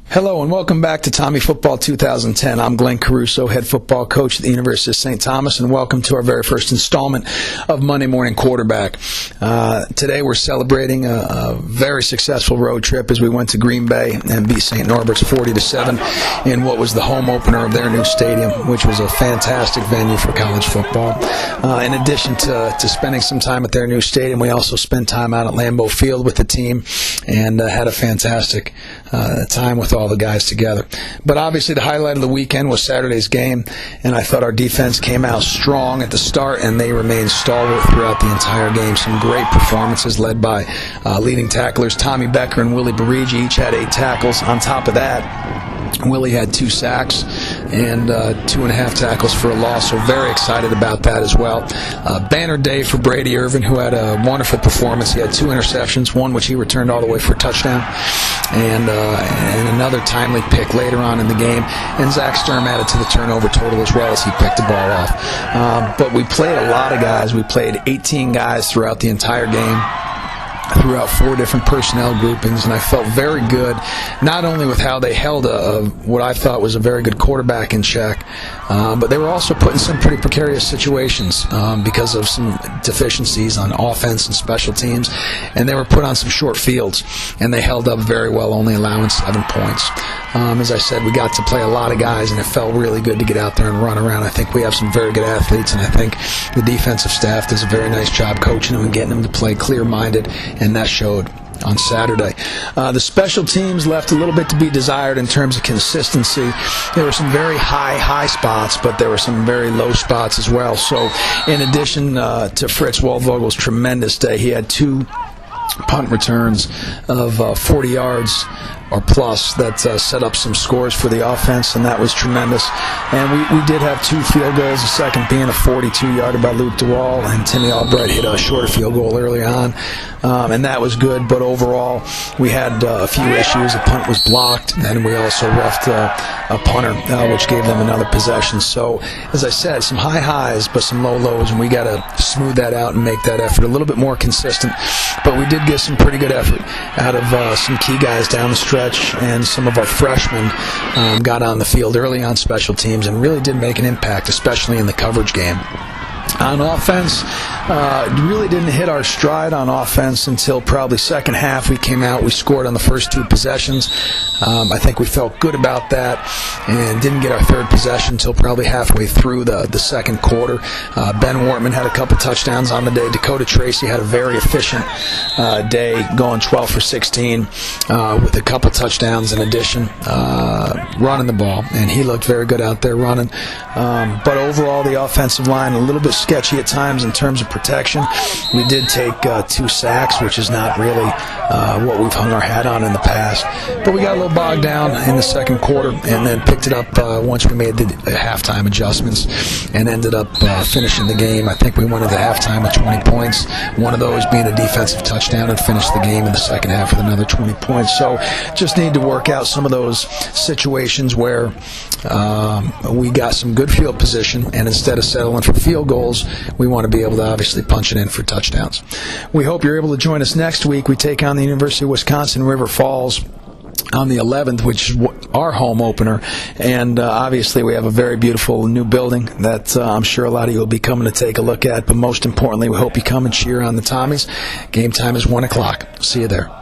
Hello and welcome back to Tommy Football 2010. I'm Glenn Caruso, head football coach at the University of St. Thomas, and welcome to our very first installment of Monday Morning Quarterback. Today we're celebrating a very successful road trip as we went to Green Bay and beat St. Norbert's 40-7 in what was the home opener of their new stadium, which was a fantastic venue for college football. In addition to spending some time at their new stadium, we also spent time out at Lambeau Field with the team and had a fantastic time with all the guys together. But obviously the highlight of the weekend was Saturday's game, and I thought our defense came out strong at the start, and they remained stalwart throughout the entire game. Some great performances led by leading tacklers Tommy Becker and Willie Barigi. Each had 8 tackles. On top of that, Willie had 2 sacks and 2.5 tackles for a loss, so very excited about that as well. Banner day for Brady Irvin, who had a wonderful performance. He had 2 interceptions, one which he returned all the way for a touchdown, and another timely pick later on in the game. And Zach Sturm added to the turnover total as well as he picked the ball off. But we played a lot of guys. We played 18 guys throughout the entire game, throughout 4 different personnel groupings, and I felt very good, not only with how they held what I thought was a very good quarterback in check, but they were also put in some pretty precarious situations because of some deficiencies on offense and special teams, and they were put on some short fields, and they held up very well, only allowing 7 points. As I said, we got to play a lot of guys, and it felt really good to get out there and run around. I think we have some very good athletes, and I think the defensive staff does a very nice job coaching them and getting them to play clear-minded, and that showed on Saturday. The special teams left a little bit to be desired in terms of consistency. There were some very high spots, but there were some very low spots as well. So in addition to Fritz Waldvogel's tremendous day, he had 2 punt returns of 40 yards or plus that set up some scores for the offense, and that was tremendous. And we did have 2 field goals, the second being a 42-yarder by Luke DeWall, and Timmy Albright hit a shorter field goal early on, and that was good. But overall, we had a few issues. A punt was blocked, and we also left a punter, which gave them another possession. So, as I said, some high highs, but some low lows, and we got to smooth that out and make that effort a little bit more consistent. But we did get some pretty good effort out of some key guys down the stretch, and some of our freshmen got on the field early on special teams and really did make an impact, especially in the coverage game. On offense, really didn't hit our stride on offense until probably second half. We came out, we scored on the first 2 possessions. I think we felt good about that and didn't get our 3rd possession until probably halfway through the second quarter. Ben Wortman had a couple touchdowns on the day. Dakota Tracy had a very efficient day, going 12 for 16 with a couple touchdowns in addition, running the ball, and he looked very good out there running. But overall, the offensive line a little bit sketchy at times in terms of protection. We did take 2 sacks, which is not really what we've hung our hat on in the past. But we got a little bogged down in the second quarter and then picked it up once we made the halftime adjustments and ended up finishing the game. I think we went into halftime with 20 points, one of those being a defensive touchdown, and finished the game in the second half with another 20 points. So just need to work out some of those situations where we got some good field position, and instead of settling for field goals, we want to be able to obviously punch it in for touchdowns. We hope you're able to join us next week. We take on the University of Wisconsin River Falls on the 11th, which is our home opener, and obviously we have a very beautiful new building that I'm sure a lot of you will be coming to take a look at, but most importantly, we hope you come and cheer on the Tommies. Game time is 1 o'clock. See you there.